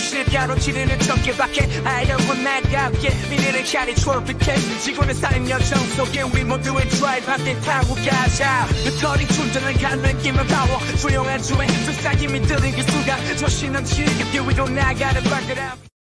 정신을 가로지르는 전개밖에 알려고 나답게 미래를 향해 트로피켓 지구는 쌓인 여정 속에 우리 모두의 드라이브 함께 타고 가자 흩어진 충전을 가는 김을 파워 조용한 주에 속삭임이 들린 그 순간 정신 넘치는 길 위로 나가는 발걸음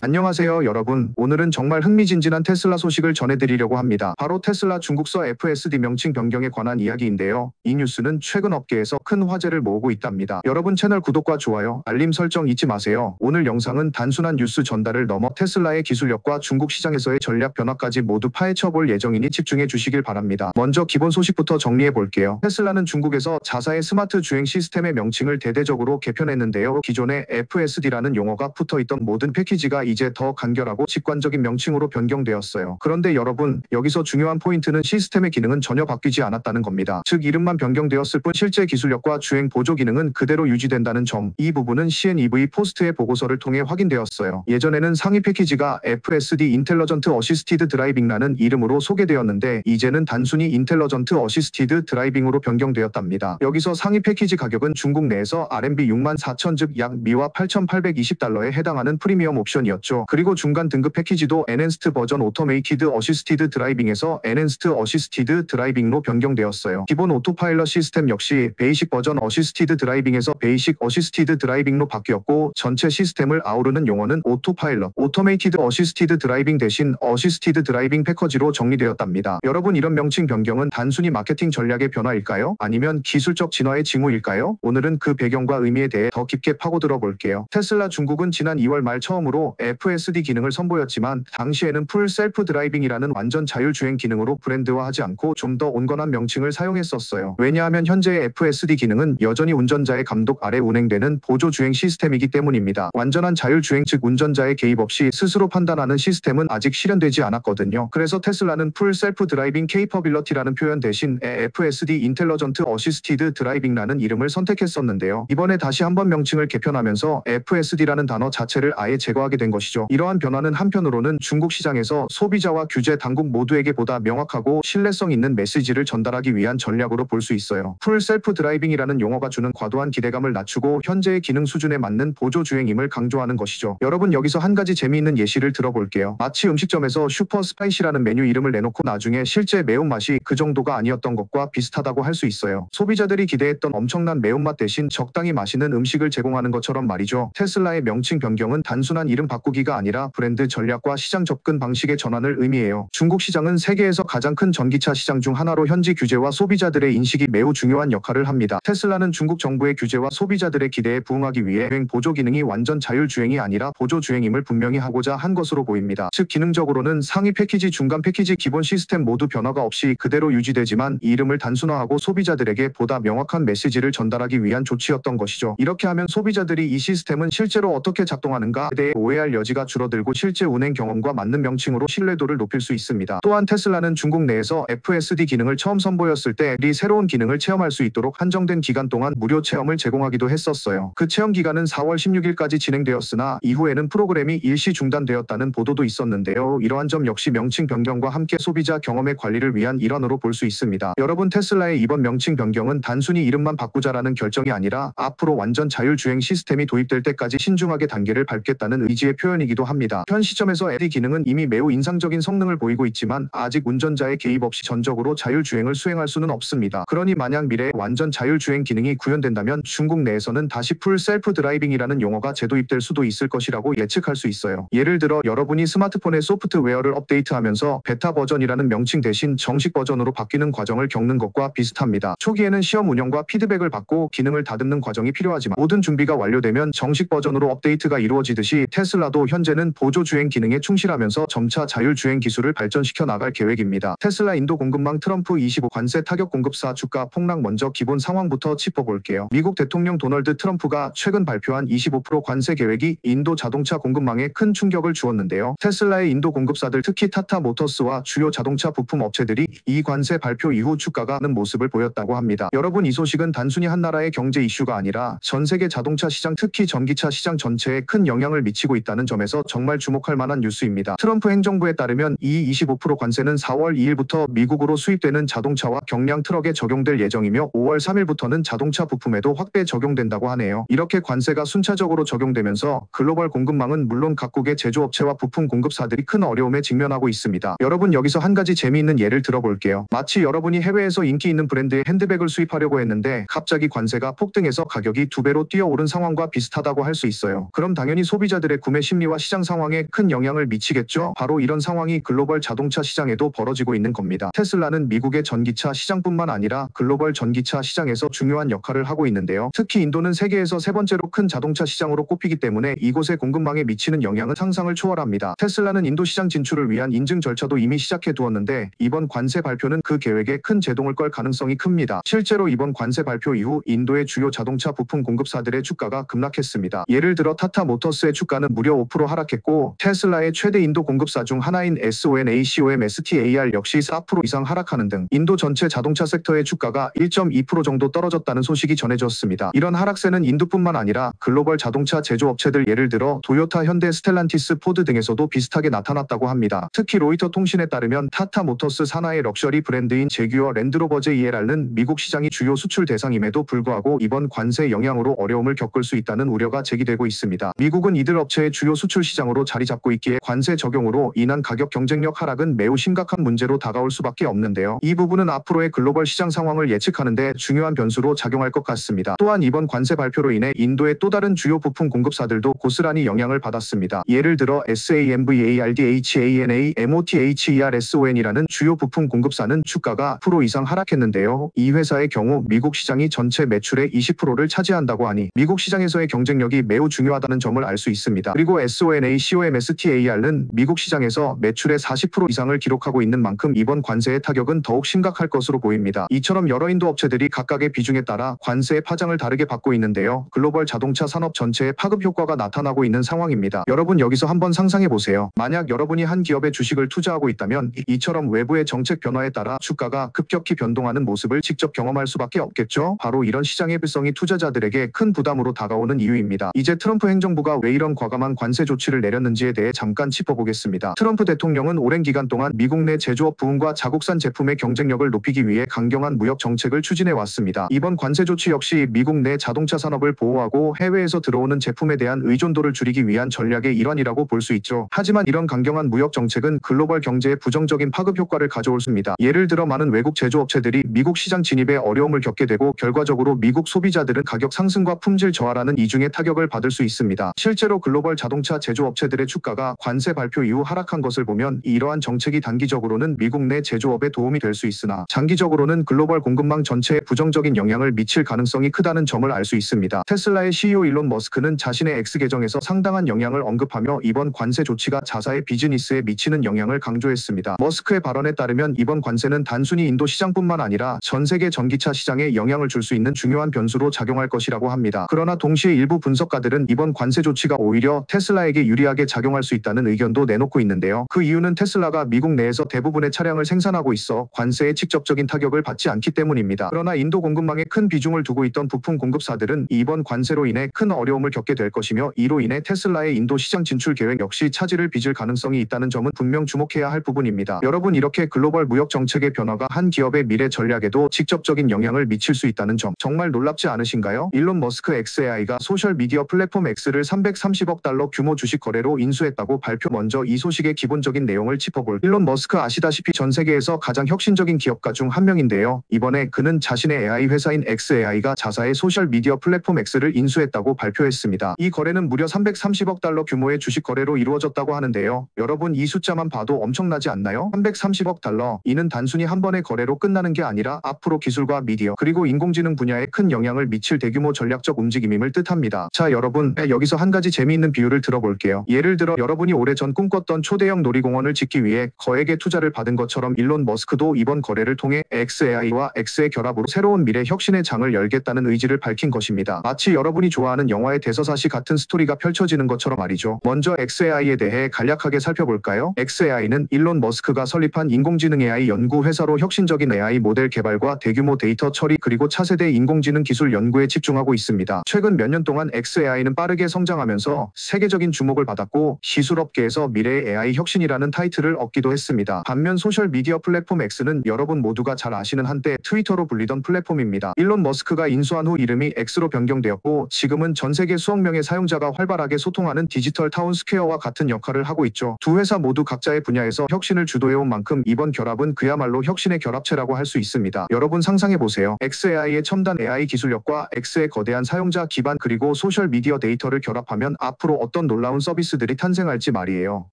안녕하세요 여러분. 오늘은 정말 흥미진진한 테슬라 소식을 전해드리려고 합니다. 바로 테슬라 중국서 FSD 명칭 변경에 관한 이야기인데요. 이 뉴스는 최근 업계에서 큰 화제를 모으고 있답니다. 여러분 채널 구독과 좋아요, 알림 설정 잊지 마세요. 오늘 영상은 단순한 뉴스 전달을 넘어 테슬라의 기술력과 중국 시장에서의 전략 변화까지 모두 파헤쳐볼 예정이니 집중해 주시길 바랍니다. 먼저 기본 소식부터 정리해 볼게요. 테슬라는 중국에서 자사의 스마트 주행 시스템의 명칭을 대대적으로 개편했는데요. 기존의 FSD라는 용어가 붙어있던 모든 패키지가 이제 더 간결하고 직관적인 명칭으로 변경되었어요. 그런데 여러분, 여기서 중요한 포인트는 시스템의 기능은 전혀 바뀌지 않았다는 겁니다. 즉 이름만 변경되었을 뿐 실제 기술력과 주행 보조 기능은 그대로 유지된다는 점. 이 부분은 CNEV 포스트의 보고서를 통해 확인되었어요. 예전에는 상위 패키지가 FSD 인텔러전트 어시스티드 드라이빙라는 이름으로 소개되었는데 이제는 단순히 인텔러전트 어시스티드 드라이빙으로 변경되었답니다. 여기서 상위 패키지 가격은 중국 내에서 RMB 64,000 즉 약 미화 8,820달러에 해당하는 프리미엄 옵션이었죠. 그리고 중간 등급 패키지도 엔핸스트 버전 오토메이티드 어시스티드 드라이빙에서 엔핸스트 어시스티드 드라이빙로 변경되었어요. 기본 오토파일럿 시스템 역시 베이식 버전 어시스티드 드라이빙에서 베이식 어시스티드 드라이빙로 바뀌었고 전체 시스템을 아우르는 용어는 오토파일럿, 오토메이티드 어시스티드 드라이빙 대신 어시스티드 드라이빙 패커지로 정리되었답니다. 여러분 이런 명칭 변경은 단순히 마케팅 전략의 변화일까요? 아니면 기술적 진화의 징후일까요? 오늘은 그 배경과 의미에 대해 더 깊게 파고들어 볼게요. 테슬라 중국은 지난 2월 말 처음으로 FSD 기능을 선보였지만 당시에는 풀 셀프 드라이빙이라는 완전 자율주행 기능으로 브랜드화하지 않고 좀 더 온건한 명칭을 사용했었어요. 왜냐하면 현재의 FSD 기능은 여전히 운전자의 감독 아래 운행되는 보조 주행 시스템이기 때문입니다. 완전한 자율주행 즉 운전자의 개입 없이 스스로 판단하는 시스템은 아직 실현되지 않았거든요. 그래서 테슬라는 풀 셀프 드라이빙 케이퍼빌러티라는 표현 대신 FSD 인텔러전트 어시스티드 드라이빙라는 이름을 선택했었는데요. 이번에 다시 한번 명칭을 개편하면서 FSD라는 단어 자체를 아예 제거하게 된 것이죠. 이러한 변화는 한편으로는 중국 시장에서 소비자와 규제 당국 모두에게 보다 명확하고 신뢰성 있는 메시지를 전달하기 위한 전략으로 볼 수 있어요. 풀 셀프 드라이빙이라는 용어가 주는 과도한 기대감을 낮추고 현재의 기능 수준에 맞는 보조 주행임을 강조하는 것이죠. 여러분 여기서 한 가지 재미있는 예시를 들어볼게요. 마치 음식점에서 슈퍼 스파이시라는 메뉴 이름을 내놓고 나중에 실제 매운맛이 그 정도가 아니었던 것과 비슷하다고 할 수 있어요. 소비자들이 기대했던 엄청난 매운맛 대신 적당히 맛있는 음식을 제공하는 것처럼 말이죠. 테슬라의 명칭 변경은 단순한 이름 바꾸기가 아니라 브랜드 전략과 시장 접근 방식의 전환을 의미해요. 중국 시장은 세계에서 가장 큰 전기차 시장 중 하나로 현지 규제와 소비자들의 인식이 매우 중요한 역할을 합니다. 테슬라는 중국 정부의 규제와 소비자들의 기대에 부응하기 위해 주행 보조 기능이 완전 자율주행이 아니라 보조주행임을 분명히 하고자 한 것으로 보입니다. 즉 기능적으로는 상위 패키지, 중간 패키지, 기본 시스템 모두 변화가 없이 그대로 유지되지만 이 이름을 단순화하고 소비자들에게 보다 명확한 메시지를 전달하기 위한 조치였던 것이죠. 이렇게 하면 소비자들이 이 시스템은 실제로 어떻게 작동하는가에 대해 오해할 여지가 줄어들고 실제 운행 경험과 맞는 명칭으로 신뢰도를 높일 수 있습니다. 또한 테슬라는 중국 내에서 FSD 기능을 처음 선보였을 때 이 새로운 기능을 체험할 수 있도록 한정된 기간 동안 무료 체험을 제공하기도 했었어요. 그 체험 기간은 4월 16일까지 진행되었으나 이후에는 프로그램이 일시 중단되었다는 보도도 있었는데요. 이러한 점 역시 명칭 변경과 함께 소비자 경험의 관리를 위한 일환으로 볼 수 있습니다. 여러분 테슬라의 이번 명칭 변경은 단순히 이름만 바꾸자라는 결정이 아니라 앞으로 완전 자율주행 시스템이 도입될 때까지 신중하게 단계를 밟겠다는 의지의 표현이기도 합니다. 현 시점에서 FSD 기능은 이미 매우 인상적인 성능을 보이고 있지만 아직 운전자의 개입 없이 전적으로 자율주행을 수행할 수는 없습니다. 그러니 만약 미래에 완전 자율주행 기능이 구현된다면 중국 내에서는 다시 풀 셀프 드라이빙이라는 용어가 재도입될 수도 있을 것이라고 예측할 수 있어요. 예를 들어 여러분이 스마트폰의 소프트웨어를 업데이트하면서 베타 버전이라는 명칭 대신 정식 버전으로 바뀌는 과정을 겪는 것과 비슷합니다. 초기에는 시험 운영과 피드백을 받고 기능을 다듬는 과정이 필요하지만 모든 준비가 완료되면 정식 버전으로 업데이트가 이루어지듯이 테슬라도 테슬라도 현재는 보조주행 기능에 충실하면서 점차 자율주행 기술을 발전시켜 나갈 계획입니다. 테슬라 인도 공급망 트럼프 25 관세 타격 공급사 주가 폭락. 먼저 기본 상황부터 짚어볼게요. 미국 대통령 도널드 트럼프가 최근 발표한 25% 관세 계획이 인도 자동차 공급망에 큰 충격을 주었는데요. 테슬라의 인도 공급사들 특히 타타 모터스와 주요 자동차 부품 업체들이 이 관세 발표 이후 주가가 오르는 모습을 보였다고 합니다. 여러분, 이 소식은 단순히 한 나라의 경제 이슈가 아니라 전 세계 자동차 시장, 특히 전기차 시장 전체에 큰 영향을 미치고 있다는 점에서 정말 주목할 만한 뉴스입니다. 트럼프 행정부에 따르면 이 25% 관세는 4월 2일부터 미국으로 수입되는 자동차와 경량 트럭에 적용될 예정이며 5월 3일부터는 자동차 부품에도 확대 적용된다고 하네요. 이렇게 관세가 순차적으로 적용되면서 글로벌 공급망은 물론 각국의 제조업체와 부품 공급사들이 큰 어려움에 직면하고 있습니다. 여러분, 여기서 한 가지 재미있는 예를 들어볼게요. 마치 여러분이 해외에서 인기 있는 브랜드의 핸드백을 수입하려고 했는데 갑자기 관세가 폭등해서 가격이 2배로 뛰어오른 상황과 비슷하다고 할 수 있어요. 그럼 당연히 소비자들의 구매 심리와 시장 상황에 큰 영향을 미치겠죠. 바로 이런 상황이 글로벌 자동차 시장에도 벌어지고 있는 겁니다. 테슬라는 미국의 전기차 시장뿐만 아니라 글로벌 전기차 시장에서 중요한 역할을 하고 있는데요. 특히 인도는 세계에서 세 번째로 큰 자동차 시장으로 꼽히기 때문에 이곳의 공급망에 미치는 영향은 상상을 초월합니다. 테슬라는 인도 시장 진출을 위한 인증 절차도 이미 시작해 두었는데 이번 관세 발표는 그 계획에 큰 제동을 걸 가능성이 큽니다. 실제로 이번 관세 발표 이후 인도의 주요 자동차 부품 공급사들의 주가가 급락했습니다. 예를 들어 타타 모터스의 주가는 무려 5% 하락했고 테슬라의 최대 인도 공급사 중 하나인 SONACOM STAR 역시 4% 이상 하락하는 등 인도 전체 자동차 섹터의 주가가 1.2% 정도 떨어졌다는 소식이 전해졌습니다. 이런 하락세는 인도뿐만 아니라 글로벌 자동차 제조업체들, 예를 들어 도요타, 현대, 스텔란티스, 포드 등에서도 비슷하게 나타났다고 합니다. 특히 로이터 통신에 따르면 타타 모터스 산하의 럭셔리 브랜드인 제규어 랜드로버 JLR는 미국 시장이 주요 수출 대상임에도 불구하고 이번 관세 영향으로 어려움을 겪을 수 있다는 우려가 제기되고 있습니다. 미국은 이들 업체의 주요 수출 시장으로 자리 잡고 있기에 관세 적용으로 인한 가격 경쟁력 하락은 매우 심각한 문제로 다가올 수밖에 없는데요. 이 부분은 앞으로의 글로벌 시장 상황을 예측하는 데 중요한 변수로 작용할 것 같습니다. 또한 이번 관세 발표로 인해 인도의 또 다른 주요 부품 공급사들도 고스란히 영향을 받았습니다. 예를 들어 SAMVALDHANA MOTHERSON이라는 주요 부품 공급사는 주가가 10% 이상 하락했는데요. 이 회사의 경우 미국 시장이 전체 매출의 20%를 차지한다고 하니 미국 시장에서의 경쟁력이 매우 중요하다는 점을 알 수 있습니다. 그리고 SONACOMSTAR는 미국 시장에서 매출의 40% 이상을 기록하고 있는 만큼 이번 관세의 타격은 더욱 심각할 것으로 보입니다. 이처럼 여러 인도 업체들이 각각의 비중에 따라 관세의 파장을 다르게 받고 있는데요. 글로벌 자동차 산업 전체에 파급 효과가 나타나고 있는 상황입니다. 여러분, 여기서 한번 상상해 보세요. 만약 여러분이 한 기업의 주식을 투자하고 있다면 이처럼 외부의 정책 변화에 따라 주가가 급격히 변동하는 모습을 직접 경험할 수밖에 없겠죠. 바로 이런 시장의 불성이 투자자들에게 큰 부담으로 다가오는 이유입니다. 이제 트럼프 행정부가 왜 이런 과감한 관세 조치를 내렸는지에 대해 잠깐 짚어보겠습니다. 트럼프 대통령은 오랜 기간 동안 미국 내 제조업 부문과 자국산 제품의 경쟁력을 높이기 위해 강경한 무역 정책을 추진해 왔습니다. 이번 관세 조치 역시 미국 내 자동차 산업을 보호하고 해외에서 들어오는 제품에 대한 의존도를 줄이기 위한 전략의 일환이라고 볼 수 있죠. 하지만 이런 강경한 무역 정책은 글로벌 경제에 부정적인 파급 효과를 가져올 수 있습니다. 예를 들어 많은 외국 제조업체들이 미국 시장 진입에 어려움을 겪게 되고 결과적으로 미국 소비자들은 가격 상승과 품질 저하라는 이중의 타격을 받을 수 있습니다. 실제로 글로벌 자동차 제조업체들의 주가가 관세 발표 이후 하락한 것을 보면 이러한 정책이 단기적으로는 미국 내 제조업에 도움이 될 수 있으나 장기적으로는 글로벌 공급망 전체에 부정적인 영향을 미칠 가능성이 크다는 점을 알 수 있습니다. 테슬라의 CEO 일론 머스크는 자신의 X 계정에서 상당한 영향을 언급하며 이번 관세 조치가 자사의 비즈니스에 미치는 영향을 강조했습니다. 머스크의 발언에 따르면 이번 관세는 단순히 인도 시장뿐만 아니라 전 세계 전기차 시장에 영향을 줄 수 있는 중요한 변수로 작용할 것이라고 합니다. 그러나 동시에 일부 분석가들은 이번 관세 조치가 오히려 테슬라에게 유리하게 작용할 수 있다는 의견도 내놓고 있는데요. 그 이유는 테슬라가 미국 내에서 대부분의 차량을 생산하고 있어 관세의 직접적인 타격을 받지 않기 때문입니다. 그러나 인도 공급망에 큰 비중을 두고 있던 부품 공급사들은 이번 관세로 인해 큰 어려움을 겪게 될 것이며 이로 인해 테슬라의 인도 시장 진출 계획 역시 차질을 빚을 가능성이 있다는 점은 분명 주목해야 할 부분입니다. 여러분, 이렇게 글로벌 무역 정책의 변화가 한 기업의 미래 전략에도 직접적인 영향을 미칠 수 있다는 점 정말 놀랍지 않으신가요? 일론 머스크 xAI가 소셜 미디어 플랫폼 X를 330억 달러 규모 주식 거래로 인수했다고 발표. 먼저 이 소식의 기본적인 내용을 짚어볼. 일론 머스크 아시다시피 전 세계에서 가장 혁신적인 기업가 중 한 명인데요. 이번에 그는 자신의 AI 회사인 xAI가 자사의 소셜 미디어 플랫폼 X를 인수했다고 발표했습니다. 이 거래는 무려 330억 달러 규모의 주식 거래로 이루어졌다고 하는데요. 여러분, 이 숫자만 봐도 엄청나지 않나요? 330억 달러. 이는 단순히 한 번의 거래로 끝나는 게 아니라 앞으로 기술과 미디어 그리고 인공지능 분야에 큰 영향을 미칠 대규모 전략적 움직임임을 뜻합니다. 자, 여러분, 여기서 한 가지 재미있는 비유를 들어볼게요. 예를 들어 여러분이 오래전 꿈꿨던 초대형 놀이공원을 짓기 위해 거액의 투자를 받은 것처럼 일론 머스크도 이번 거래를 통해 xAI와 X의 결합으로 새로운 미래 혁신의 장을 열겠다는 의지를 밝힌 것입니다. 마치 여러분이 좋아하는 영화의 대서사시 같은 스토리가 펼쳐지는 것처럼 말이죠. 먼저 xAI에 대해 간략하게 살펴볼까요? xAI는 일론 머스크가 설립한 인공지능 AI 연구 회사로 혁신적인 AI 모델 개발과 대규모 데이터 처리 그리고 차세대 인공지능 기술 연구에 집중하고 있습니다. 최근 몇 년 동안 xAI는 빠르게 성장하면서 세계적인 주목을 받았고 기술업계에서 미래의 AI 혁신이라는 타이틀을 얻기도 했습니다. 반면 소셜미디어 플랫폼 X는 여러분 모두가 잘 아시는 한때 트위터로 불리던 플랫폼입니다. 일론 머스크가 인수한 후 이름이 X로 변경되었고 지금은 전 세계 수억 명의 사용자가 활발하게 소통하는 디지털 타운 스퀘어와 같은 역할을 하고 있죠. 두 회사 모두 각자의 분야에서 혁신을 주도해온 만큼 이번 결합은 그야말로 혁신의 결합체라고 할 수 있습니다. 여러분 상상해보세요. xAI의 첨단 AI 기술력과 X의 거대한 사용자 기반 그리고 소셜미디어 데이터를 결합하면 앞으로 어떤 놀라운 서비스들이 탄생할지 말이에요.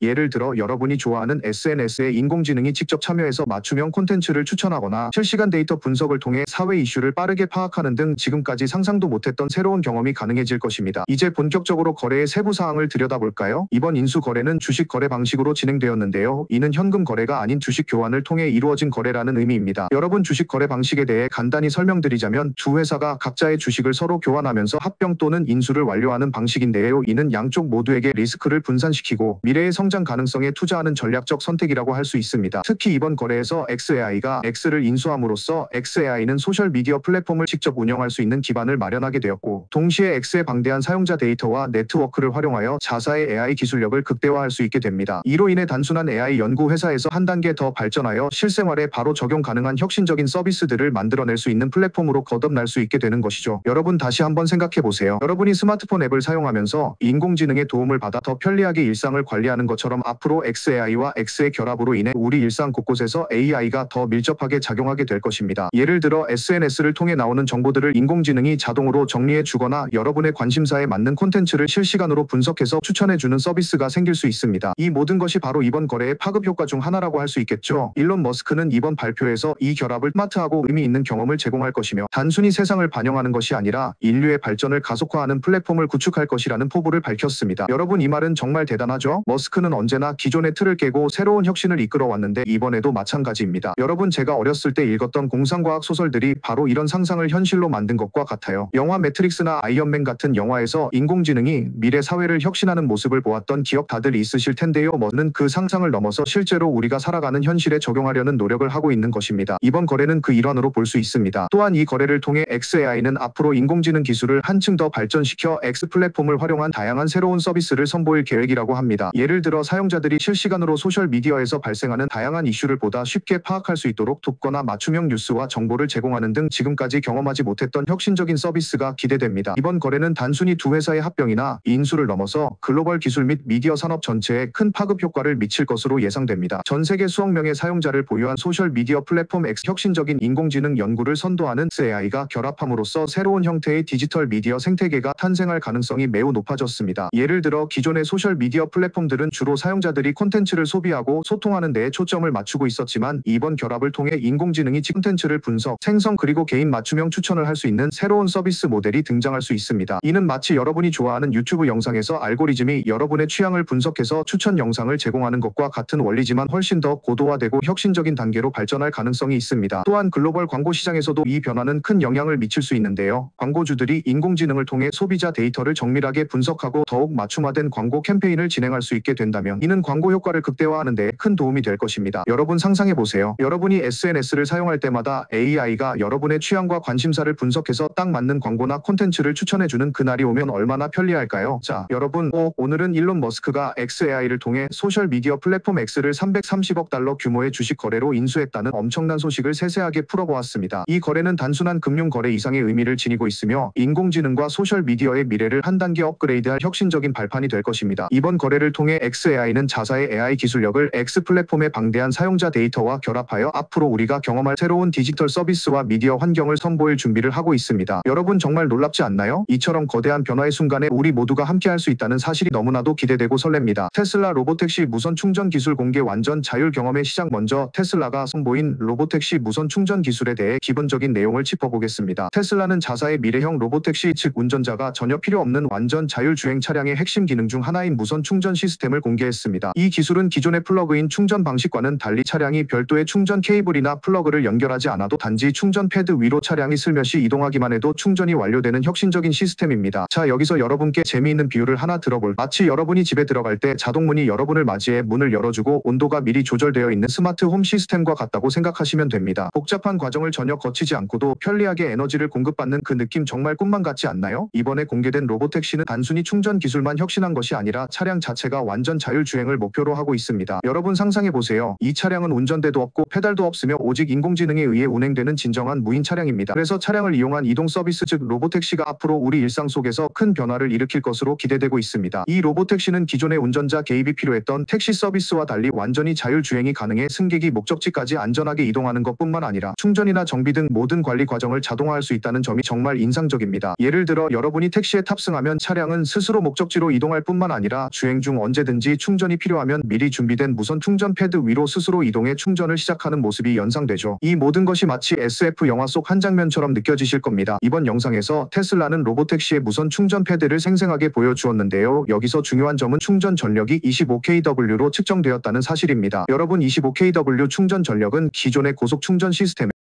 예를 들어 여러분이 좋아하는 SNS에 인공지능이 직접 참여해서 맞춤형 콘텐츠를 추천하거나 실시간 데이터 분석을 통해 사회 이슈를 빠르게 파악하는 등 지금까지 상상도 못했던 새로운 경험이 가능해질 것입니다. 이제 본격적으로 거래의 세부 사항을 들여다볼까요? 이번 인수 거래는 주식 거래 방식으로 진행되었는데요. 이는 현금 거래가 아닌 주식 교환을 통해 이루어진 거래라는 의미입니다. 여러분 주식 거래 방식에 대해 간단히 설명드리자면 두 회사가 각자의 주식을 서로 교환하면서 합병 또는 인수를 완료하는 방식인데요. 이는 양쪽 모두에게 리스크를 분산시키고 미래의 성장 가능성에 투자하는 전략적 선택이라고 할 수 있습니다. 특히 이번 거래에서 xAI가 X를 인수함으로써 xAI는 소셜미디어 플랫폼을 직접 운영할 수 있는 기반을 마련하게 되었고 동시에 X의 방대한 사용자 데이터와 네트워크를 활용하여 자사의 AI 기술력을 극대화할 수 있게 됩니다. 이로 인해 단순한 AI 연구 회사에서 한 단계 더 발전하여 실생활에 바로 적용 가능한 혁신적인 서비스들을 만들어낼 수 있는 플랫폼으로 거듭날 수 있게 되는 것이죠. 여러분 다시 한번 생각해보세요. 여러분이 스마트폰 앱을 사용하면서 인공지능의 도움을 받아 더 편리하게 일상을 관리하는 것처럼 앞으로 xAI와 X의 결합으로 인해 우리 일상 곳곳에서 AI가 더 밀접하게 작용하게 될 것입니다. 예를 들어 SNS를 통해 나오는 정보들을 인공지능이 자동으로 정리해 주거나 여러분의 관심사에 맞는 콘텐츠를 실시간으로 분석해서 추천해주는 서비스가 생길 수 있습니다. 이 모든 것이 바로 이번 거래의 파급 효과 중 하나라고 할 수 있겠죠. 일론 머스크는 이번 발표에서 이 결합을 스마트하고 의미 있는 경험을 제공할 것이며 단순히 세상을 반영하는 것이 아니라 인류의 발전을 가속화하는 플랫폼을 구축할 것이라는 포부를 밝혔습니다. 여러분 이 말은 정말 대단하죠? 머스크는 언제나 기존의 틀을 깨고 새로운 혁신을 이끌어 왔는데 이번에도 마찬가지입니다. 여러분 제가 어렸을 때 읽었던 공상과학 소설들이 바로 이런 상상을 현실로 만든 것과 같아요. 영화 매트릭스나 아이언맨 같은 영화에서 인공지능이 미래 사회를 혁신하는 모습을 보았던 기억 다들 있으실 텐데요. 뭐는 그 상상을 넘어서 실제로 우리가 살아가는 현실에 적용하려는 노력을 하고 있는 것입니다. 이번 거래는 그 일환으로 볼 수 있습니다. 또한 이 거래를 통해 xAI는 앞으로 인공지능 기술을 한층 더 발전시켜 X 플랫폼을 활용한 다양한 새로운 서비스를 선보일 계획이라고 합니다. 예를 들어 사용자들이 실시간으로 소셜미디어에서 발생하는 다양한 이슈를 보다 쉽게 파악할 수 있도록 돕거나 맞춤형 뉴스와 정보를 제공하는 등 지금까지 경험하지 못했던 혁신적인 서비스가 기대됩니다. 이번 거래는 단순히 두 회사의 합병이나 인수를 넘어서 글로벌 기술 및 미디어 산업 전체에 큰 파급 효과를 미칠 것으로 예상됩니다. 전 세계 수억 명의 사용자를 보유한 소셜미디어 플랫폼 X 혁신적인 인공지능 연구를 선도하는 xAI가 결합함으로써 새로운 형태의 디지털 미디어 생태계가 탄생할 가능성이 매우 높아졌습니다. 예를 들어 기존의 소셜미디어 플랫폼들은 주로 사용자들이 콘텐츠를 소비하고 소통하는 데에 초점을 맞추고 있었지만 이번 결합을 통해 인공지능이 콘텐츠를 분석, 생성 그리고 개인 맞춤형 추천을 할 수 있는 새로운 서비스 모델이 등장할 수 있습니다. 이는 마치 여러분이 좋아하는 유튜브 영상에서 알고리즘이 여러분의 취향을 분석해서 추천 영상을 제공하는 것과 같은 원리지만 훨씬 더 고도화되고 혁신적인 단계로 발전할 가능성이 있습니다. 또한 글로벌 광고 시장에서도 이 변화는 큰 영향을 미칠 수 있는데요. 광고주들이 인공지능을 통해 소비자 데이터를 정밀하게 분석하고 더욱 맞춤화된 광고 캠페인을 진행할 수 있게 된다면 이는 광고 효과를 극대화하는 데 큰 도움이 될 것입니다. 여러분 상상해보세요. 여러분이 SNS를 사용할 때마다 AI가 여러분의 취향과 관심사를 분석해서 딱 맞는 광고나 콘텐츠를 추천해주는 그날이 오면 얼마나 편리할까요? 자, 여러분, 오늘은 일론 머스크가 xAI를 통해 소셜미디어 플랫폼 X를 330억 달러 규모의 주식 거래로 인수했다는 엄청난 소식을 세세하게 풀어보았습니다. 이 거래는 단순한 금융 거래 이상의 의미를 지니고 있으며 인공지능과 소셜미디어의 미래를 한 단계 업그레이드할 혁신적인 발판이 될 것입니다. 이번 거래를 통해 xAI는 자사의 AI 기술력을 X 플랫폼의 방대한 사용자 데이터와 결합하여 앞으로 우리가 경험할 새로운 디지털 서비스와 미디어 환경을 선보일 준비를 하고 있습니다. 여러분 정말 놀랍지 않나요? 이처럼 거대한 변화의 순간에 우리 모두가 함께할 수 있다는 사실이 너무나도 기대되고 설렙니다. 테슬라 로보택시 무선 충전 기술 공개 완전 자율 경험의 시작. 먼저 테슬라가 선보인 로보택시 무선 충전 기술에 대해 기본적인 내용을 짚어보겠습니다. 테슬라는 자사의 미래형 로보택시 즉 운전자가 전혀 필요 없는 완전 자율주행 차량의 차량의 핵심 기능 중 하나인 무선 충전 시스템을 공개했습니다. 이 기술은 기존의 플러그인 충전 방식과는 달리 차량이 별도의 충전 케이블이나 플러그를 연결하지 않아도 단지 충전 패드 위로 차량이 슬며시 이동하기만 해도 충전이 완료되는 혁신적인 시스템입니다. 자, 여기서 여러분께 재미있는 비유를 하나 들어볼게요. 마치 여러분이 집에 들어갈 때 자동문이 여러분을 맞이해 문을 열어주고 온도가 미리 조절되어 있는 스마트 홈 시스템과 같다고 생각하시면 됩니다. 복잡한 과정을 전혀 거치지 않고도 편리하게 에너지를 공급받는 그 느낌 정말 꿈만 같지 않나요? 이번에 공개된 로보택시는 단순히 충전 기술만 혁신한 것이 아니라 차량 자체가 완전 자율주행을 목표로 하고 있습니다. 여러분 상상해보세요. 이 차량은 운전대도 없고 페달도 없으며 오직 인공지능에 의해 운행되는 진정한 무인 차량입니다. 그래서 차량을 이용한 이동 서비스 즉 로보택시가 앞으로 우리 일상 속에서 큰 변화를 일으킬 것으로 기대되고 있습니다. 이 로보택시는 기존의 운전자 개입이 필요했던 택시 서비스와 달리 완전히 자율주행이 가능해 승객이 목적지까지 안전하게 이동하는 것뿐만 아니라 충전이나 정비 등 모든 관리 과정을 자동화할 수 있다는 점이 정말 인상적입니다. 예를 들어 여러분이 택시에 탑승하면 차량은 스스로 목적지로 이동할 뿐만 아니라 주행 중 언제든지 충전이 필요하면 미리 준비된 무선 충전 패드 위로 스스로 이동해 충전을 시작하는 모습이 연상되죠. 이 모든 것이 마치 SF 영화 속 한 장면처럼 느껴지실 겁니다. 이번 영상에서 테슬라는 로보택시의 무선 충전 패드를 생생하게 보여주었는데요. 여기서 중요한 점은 충전 전력이 25kW로 측정되었다는 사실입니다. 여러분 25kW 충전 전력은 기존의 고속 충전 시스템